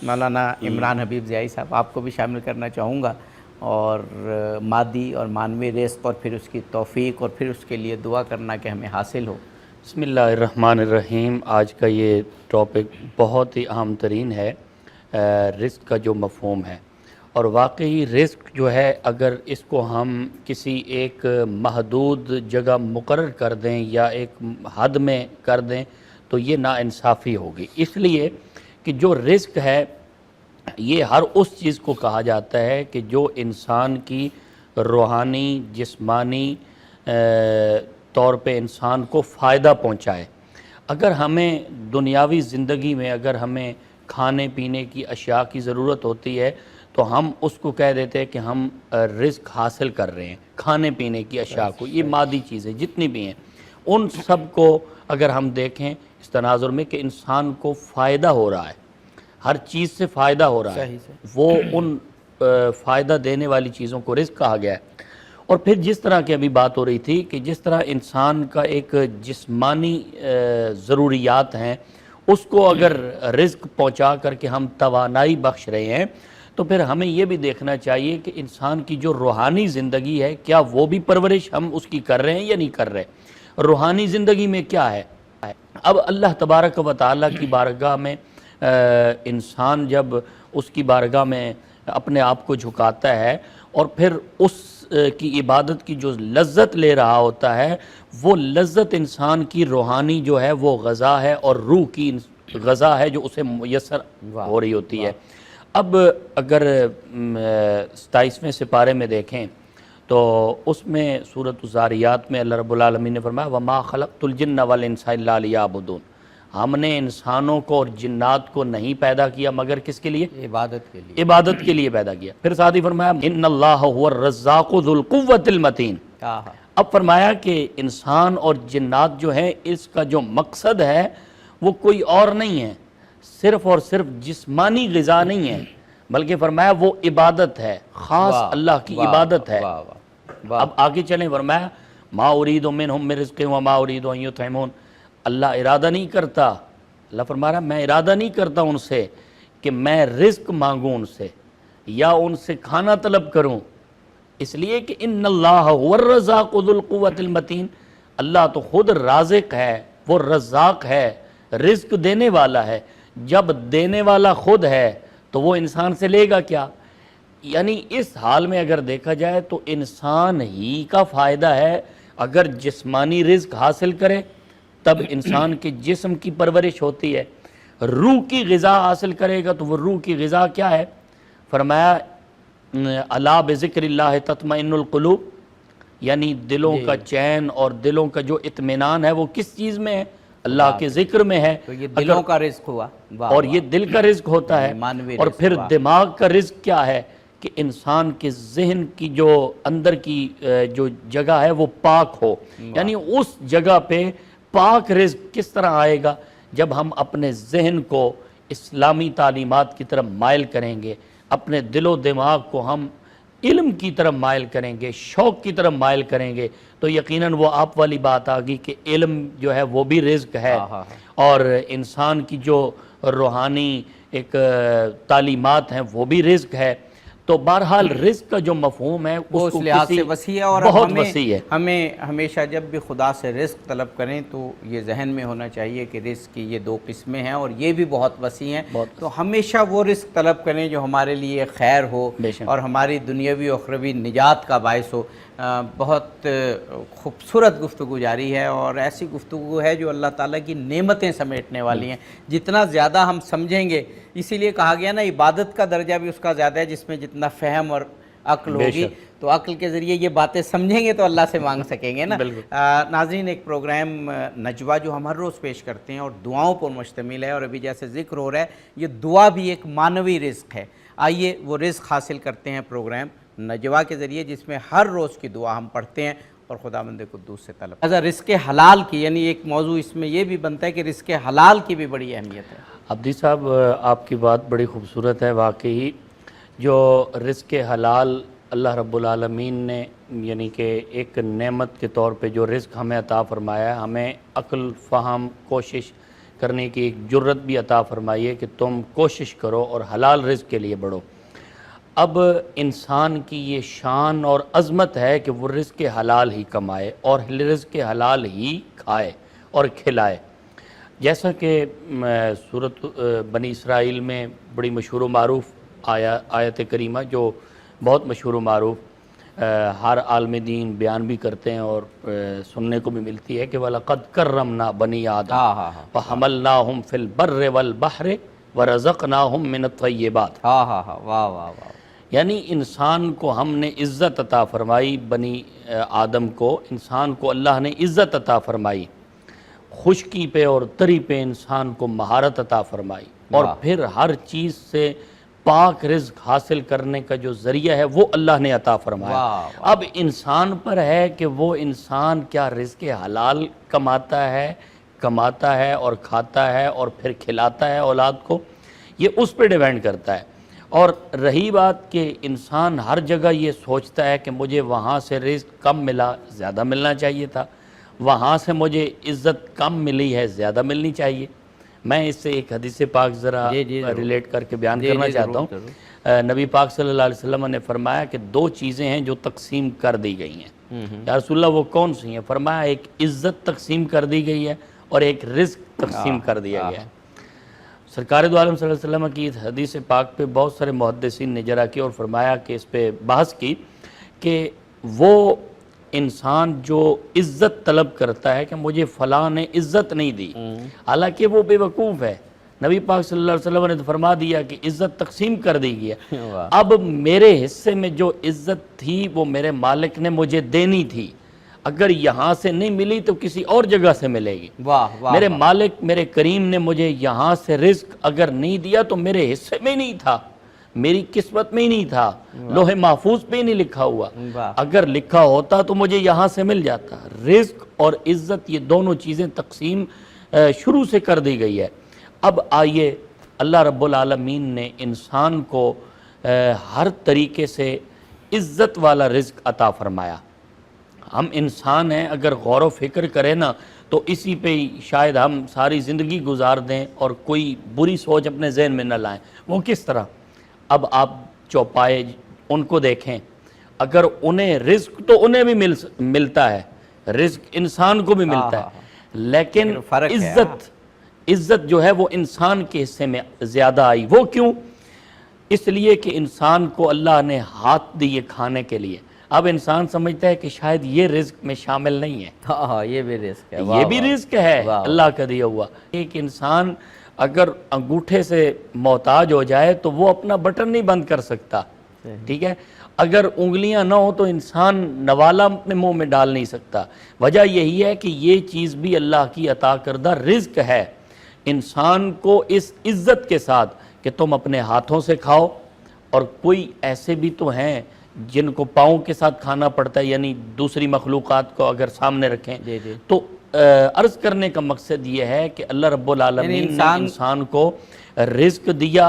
مولانا عمران حبیب ضیائی صاحب، آپ کو بھی شامل کرنا چاہوں گا، اور مادی اور معنوی رزق اور پھر اس کی توفیق اور پھر اس کے لیے دعا کرنا کہ ہمیں حاصل ہو۔ بسم اللہ الرحمن الرحیم۔ آج کا یہ ٹاپک بہت ہی اہم ترین ہے، رزق کا جو مفہوم ہے، اور واقعی رزق جو ہے اگر اس کو ہم کسی ایک محدود جگہ مقرر کر دیں یا ایک حد میں کر دیں تو یہ ناانصافی ہوگی، اس لیے کہ جو رزق ہے یہ ہر اس چیز کو کہا جاتا ہے کہ جو انسان کی روحانی جسمانی طور پہ انسان کو فائدہ پہنچائے۔ اگر ہمیں دنیاوی زندگی میں اگر ہمیں کھانے پینے کی اشیاء کی ضرورت ہوتی ہے تو ہم اس کو کہہ دیتے ہیں کہ ہم رزق حاصل کر رہے ہیں، کھانے پینے کی اشیاء کو، یہ مادی چیزیں جتنی بھی ہیں ان سب کو اگر ہم دیکھیں اس تناظر میں کہ انسان کو فائدہ ہو رہا ہے، ہر چیز سے فائدہ ہو رہا ہے، وہ ان فائدہ دینے والی چیزوں کو رزق کہا گیا ہے۔ اور پھر جس طرح کی ابھی بات ہو رہی تھی کہ جس طرح انسان کا ایک جسمانی ضروریات ہیں اس کو اگر رزق پہنچا کر کے ہم توانائی بخش رہے ہیں تو پھر ہمیں یہ بھی دیکھنا چاہیے کہ انسان کی جو روحانی زندگی ہے کیا وہ بھی پرورش ہم اس کی کر رہے ہیں یا نہیں کر رہے۔ روحانی زندگی میں کیا ہے؟ اب اللہ تبارک و تعالیٰ کی بارگاہ میں انسان جب اس کی بارگاہ میں اپنے آپ کو جھکاتا ہے اور پھر اس کی عبادت کی جو لذت لے رہا ہوتا ہے وہ لذت انسان کی روحانی جو ہے وہ غذا ہے اور روح کی غذا ہے جو اسے میسر ہو رہی ہوتی ہے۔ اب اگر 27ویں سپارے میں دیکھیں تو اس میں سورۃ الذاریات میں اللہ رب العالمین نے فرمایا وَمَا خَلَقْتُ الْجِنَّ وَالْإِنسَ إِلَّا لِيَعْبُدُونَ، ہم نے انسانوں کو اور جنات کو نہیں پیدا کیا مگر کس کے لیے؟ عبادت کے لیے، عبادت کے لیے پیدا کیا۔ پھر ساتھ ہی فرمایا ان اللہ هو الرزاق ذو القوۃ المتین۔ اب فرمایا کہ انسان اور جنات جو ہیں اس کا جو مقصد ہے وہ کوئی اور نہیں ہے، صرف اور صرف جسمانی غذا نہیں ہے، بلکہ فرمایا وہ عبادت ہے، خاص اللہ کی عبادت ہے۔ اب آگے چلیں، فرمایا ما ارید منہم من رزق وما ارید ان یطعمون، اللہ ارادہ نہیں کرتا، اللہ فرما رہا ہے میں ارادہ نہیں کرتا ان سے کہ میں رزق مانگوں ان سے یا ان سے کھانا طلب کروں، اس لیے کہ ان اللہ هو الرزاق ذو القوۃ المتین، اللہ تو خود رازق ہے، وہ رزاق ہے، رزق دینے والا ہے۔ جب دینے والا خود ہے تو وہ انسان سے لے گا کیا؟ یعنی اس حال میں اگر دیکھا جائے تو انسان ہی کا فائدہ ہے اگر جسمانی رزق حاصل کرے، تب انسان کے جسم کی پرورش ہوتی ہے۔ روح کی غذا حاصل کرے گا تو وہ روح کی غذا کیا ہے؟ فرمایا الا بذکر اللہ تطمئن القلوب، یعنی دلوں کا چین اور دلوں کا جو اطمینان ہے وہ کس چیز میں ہے؟ اللہ کے ذکر میں ہے۔ تو یہ دلوں کا رزق ہوا، اور یہ دل کا رزق ہوتا ہے۔ اور پھر دماغ کا رزق کیا ہے کہ انسان کے ذہن کی جو اندر کی جو جگہ ہے وہ پاک ہو، یعنی اس جگہ پہ پاک رزق کس طرح آئے گا؟ جب ہم اپنے ذہن کو اسلامی تعلیمات کی طرف مائل کریں گے، اپنے دل و دماغ کو ہم علم کی طرف مائل کریں گے، شوق کی طرف مائل کریں گے، تو یقیناً وہ آپ والی بات آگی کہ علم جو ہے وہ بھی رزق ہے، اور انسان کی جو روحانی ایک تعلیمات ہیں وہ بھی رزق ہے۔ تو بہرحال رزق کا جو مفہوم ہے وہ اس لحاظ سے وسیع ہے، اور بہت وسیع ہے۔ ہمیں ہمیشہ جب بھی خدا سے رزق طلب کریں تو یہ ذہن میں ہونا چاہیے کہ رزق کی یہ دو قسمیں ہیں اور یہ بھی بہت وسیع ہیں، تو ہمیشہ وہ رزق طلب کریں جو ہمارے لیے خیر ہو اور ہماری دنیاوی و اخروی نجات کا باعث ہو۔ بہت خوبصورت گفتگو جاری ہے اور ایسی گفتگو ہے جو اللہ تعالیٰ کی نعمتیں سمیٹنے والی ہیں۔ جتنا زیادہ ہم سمجھیں گے، اسی لیے کہا گیا نا عبادت کا درجہ بھی اس کا زیادہ ہے جس میں جتنا فہم اور عقل ہوگی، تو عقل کے ذریعے یہ باتیں سمجھیں گے تو اللہ سے مانگ سکیں گے نا۔ ناظرین، ایک پروگرام نجوہ جو ہم ہر روز پیش کرتے ہیں اور دعاؤں پر مشتمل ہے، اور ابھی جیسے ذکر ہو رہا ہے یہ دعا بھی ایک معنوی رزق ہے۔ آئیے وہ رزق حاصل کرتے ہیں پروگرام نجوہ کے ذریعے، جس میں ہر روز کی دعا ہم پڑھتے ہیں اور خداوند قدوس سے طلب۔ رزق حلال کی، یعنی ایک موضوع اس میں یہ بھی بنتا ہے کہ رزق حلال کی بھی بڑی اہمیت ہے۔ عبدی صاحب، آپ کی بات بڑی خوبصورت ہے، واقعی جو رزق حلال اللہ رب العالمین نے یعنی کہ ایک نعمت کے طور پہ جو رزق ہمیں عطا فرمایا ہے، ہمیں عقل، فہم، کوشش کرنے کی ایک جرت بھی عطا فرمائی ہے کہ تم کوشش کرو اور حلال رزق کے لیے بڑھو۔ اب انسان کی یہ شان اور عظمت ہے کہ وہ رزق حلال ہی کمائے اور رزق حلال ہی کھائے اور کھلائے۔ جیسا کہ سورۃ بنی اسرائیل میں بڑی مشہور و معروف آیت کریمہ جو بہت مشہور و معروف ہر عالم دین بیان بھی کرتے ہیں اور سننے کو بھی ملتی ہے کہ وَلَقَدْ كَرَّمْنَا بَنِي آدَمَ وَحَمَلْنَاهُمْ فِي الْبَرِّ وَالْبَحْرِ وَرَزَقْنَاهُمْ مِنَ الطَّيِّبَاتِ۔ واہ واہ واہ، یعنی انسان کو ہم نے عزت عطا فرمائی، بنی آدم کو، انسان کو اللہ نے عزت عطا فرمائی، خشکی پہ اور تری پہ انسان کو مہارت عطا فرمائی، اور پھر ہر چیز سے پاک رزق حاصل کرنے کا جو ذریعہ ہے وہ اللہ نے عطا فرمایا۔ اب انسان پر ہے کہ وہ انسان کیا رزق حلال کماتا ہے اور کھاتا ہے اور پھر کھلاتا ہے اولاد کو، یہ اس پہ ڈیپینڈ کرتا ہے۔ اور رہی بات کہ انسان ہر جگہ یہ سوچتا ہے کہ مجھے وہاں سے رزق کم ملا، زیادہ ملنا چاہیے تھا، وہاں سے مجھے عزت کم ملی ہے، زیادہ ملنی چاہیے۔ میں اس سے ایک حدیث پاک ذرا ریلیٹ کر کے بیان کرنا چاہتا ہوں۔ نبی پاک صلی اللہ علیہ وسلم نے فرمایا کہ دو چیزیں ہیں جو تقسیم کر دی گئی ہیں۔ یا رسول اللہ وہ کون سی ہیں؟ فرمایا ایک عزت تقسیم کر دی گئی ہے اور ایک رزق تقسیم کر دیا گیا ہے۔ سرکار دو عالم صلی اللہ علیہ وسلم کی حدیث پاک پہ بہت سارے محدثین نے جرا کی اور فرمایا کہ اس پہ بحث کی کہ وہ انسان جو عزت طلب کرتا ہے کہ مجھے فلاں نے عزت نہیں دی، حالانکہ وہ بے وقوف ہے۔ نبی پاک صلی اللہ علیہ وسلم نے فرما دیا کہ عزت تقسیم کر دی گئی ہے، اب میرے حصے میں جو عزت تھی وہ میرے مالک نے مجھے دینی تھی، اگر یہاں سے نہیں ملی تو کسی اور جگہ سے ملے گی۔ میرے مالک میرے کریم نے مجھے یہاں سے رزق اگر نہیں دیا تو میرے حصے میں نہیں تھا، میری قسمت میں ہی نہیں تھا، لوح محفوظ پہ ہی نہیں لکھا ہوا، اگر لکھا ہوتا تو مجھے یہاں سے مل جاتا۔ رزق اور عزت یہ دونوں چیزیں تقسیم شروع سے کر دی گئی ہے۔ اب آئیے اللہ رب العالمین نے انسان کو ہر طریقے سے عزت والا رزق عطا فرمایا۔ ہم انسان ہیں، اگر غور و فکر کریں نا تو اسی پہ ہی شاید ہم ساری زندگی گزار دیں اور کوئی بری سوچ اپنے ذہن میں نہ لائیں۔ وہ کس طرح؟ اب آپ چوپائے ان کو دیکھیں، اگر انہیں رزق تو انہیں بھی ملتا ہے، رزق انسان کو بھی ملتا ہے، لیکن عزت جو ہے وہ انسان کے حصے میں زیادہ آئی۔ وہ کیوں؟ اس لیے کہ انسان کو اللہ نے ہاتھ دیے کھانے کے لیے۔ اب انسان سمجھتا ہے کہ شاید یہ رزق میں شامل نہیں ہے، یہ بھی رزق ہے، یہ بھی رزق ہے اللہ کا دیا ہوا۔ ایک انسان اگر انگوٹھے سے محتاج ہو جائے تو وہ اپنا بٹن نہیں بند کر سکتا، ٹھیک ہے؟ اگر انگلیاں نہ ہو تو انسان نوالا اپنے منہ میں ڈال نہیں سکتا۔ وجہ یہی ہے کہ یہ چیز بھی اللہ کی عطا کردہ رزق ہے۔ انسان کو اس عزت کے ساتھ کہ تم اپنے ہاتھوں سے کھاؤ، اور کوئی ایسے بھی تو ہیں جن کو پاؤں کے ساتھ کھانا پڑتا ہے، یعنی دوسری مخلوقات کو اگر سامنے رکھیں تو عرض کرنے کا مقصد یہ ہے کہ اللہ رب العالمین نے انسان کو رزق دیا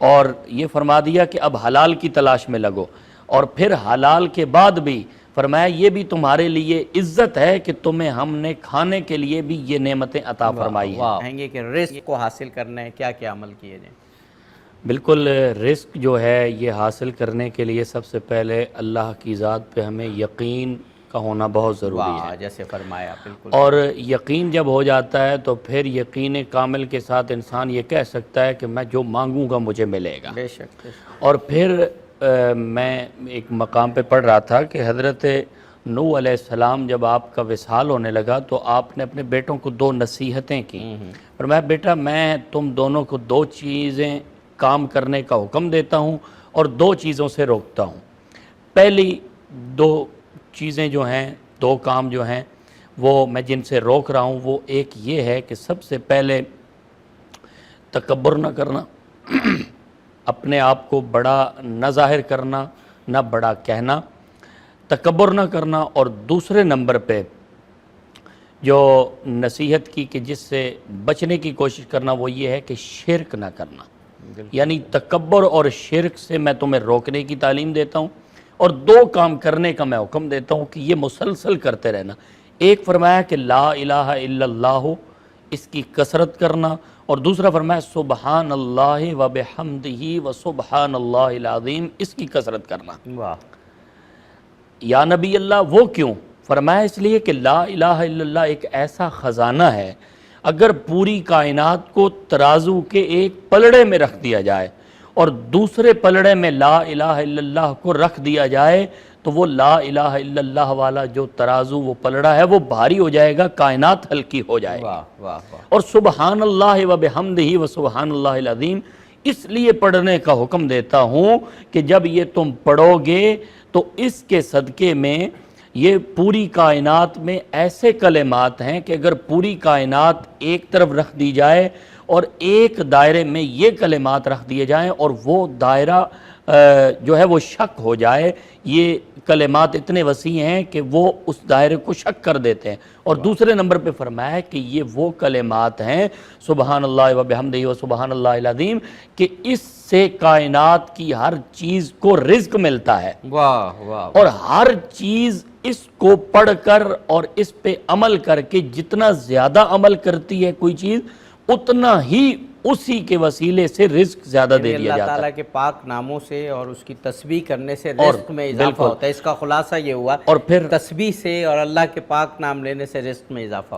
اور یہ فرما دیا کہ اب حلال کی تلاش میں لگو، اور پھر حلال کے بعد بھی فرمایا یہ بھی تمہارے لیے عزت ہے کہ تمہیں ہم نے کھانے کے لیے بھی یہ نعمتیں عطا فرمائی ہیں۔ کہیں گے کہ رزق کو حاصل کرنا ہے کیا کیا عمل کیے جائیں؟ بالکل، رزق جو ہے یہ حاصل کرنے کے لیے سب سے پہلے اللہ کی ذات پہ ہمیں یقین کا ہونا بہت ضروری ہے، جیسے فرمایا بالکل۔ اور یقین جب ہو جاتا ہے تو پھر یقین کامل کے ساتھ انسان یہ کہہ سکتا ہے کہ میں جو مانگوں گا مجھے ملے گا۔ بے شک۔ اور پھر میں ایک مقام پہ پڑھ رہا تھا کہ حضرت نوح علیہ السلام جب آپ کا وصال ہونے لگا تو آپ نے اپنے بیٹوں کو دو نصیحتیں کی، فرمایا بیٹا میں تم دونوں کو دو چیزیں کام کرنے کا حکم دیتا ہوں اور دو چیزوں سے روکتا ہوں۔ پہلی دو چیزیں جو ہیں، دو کام جو ہیں وہ میں جن سے روک رہا ہوں، وہ ایک یہ ہے کہ سب سے پہلے تکبر نہ کرنا، اپنے آپ کو بڑا نہ ظاہر کرنا، نہ بڑا کہنا، تکبر نہ کرنا، اور دوسرے نمبر پہ جو نصیحت کی کہ جس سے بچنے کی کوشش کرنا وہ یہ ہے کہ شرک نہ کرنا، یعنی تکبر اور شرک سے میں تمہیں روکنے کی تعلیم دیتا ہوں، اور دو کام کرنے کا میں حکم دیتا ہوں کہ یہ مسلسل کرتے رہنا۔ ایک فرمایا کہ لا الہ الا اللہ، اس کی کثرت کرنا، اور دوسرا فرمایا سبحان اللہ و بحمدہ و سبحان اللہ العظیم، اس کی کثرت کرنا۔ واہ، یا نبی اللہ وہ کیوں؟ فرمایا اس لیے کہ لا الہ الا اللہ ایک ایسا خزانہ ہے، اگر پوری کائنات کو ترازو کے ایک پلڑے میں رکھ دیا جائے اور دوسرے پلڑے میں لا الہ الا اللہ کو رکھ دیا جائے تو وہ لا الہ الا اللہ والا جو ترازو وہ پلڑا ہے وہ بھاری ہو جائے گا، کائنات ہلکی ہو جائے گی۔ واہ واہ واہ، اور سبحان اللہ و بحمدہ و سبحان اللہ العظیم اس لیے پڑھنے کا حکم دیتا ہوں کہ جب یہ تم پڑھو گے تو اس کے صدقے میں یہ پوری کائنات میں ایسے کلمات ہیں کہ اگر پوری کائنات ایک طرف رکھ دی جائے اور ایک دائرے میں یہ کلمات رکھ دیے جائیں اور وہ دائرہ جو ہے وہ شک ہو جائے، یہ کلمات اتنے وسیع ہیں کہ وہ اس دائرے کو شک کر دیتے ہیں۔ اور دوسرے نمبر پہ فرمایا ہے کہ یہ وہ کلمات ہیں سبحان اللہ و بحمدہ و سبحان اللہ العظیم کہ اس سے کائنات کی ہر چیز کو رزق ملتا ہے، واہ واہ، اور ہر چیز اس کو پڑھ کر اور اس پہ عمل کر کے جتنا زیادہ عمل کرتی ہے کوئی چیز اتنا ہی اسی کے وسیلے سے رزق زیادہ دے دیا اللہ جاتا ہے۔ تعالیٰ کے پاک ناموں سے اور اس کی تسبیح کرنے سے اور رزق میں اضافہ بالکل، ہوتا ہے۔ اس کا خلاصہ یہ ہوا، اور پھر تسبیح سے اور اللہ کے پاک نام لینے سے رزق میں اضافہ ہوتا ہے۔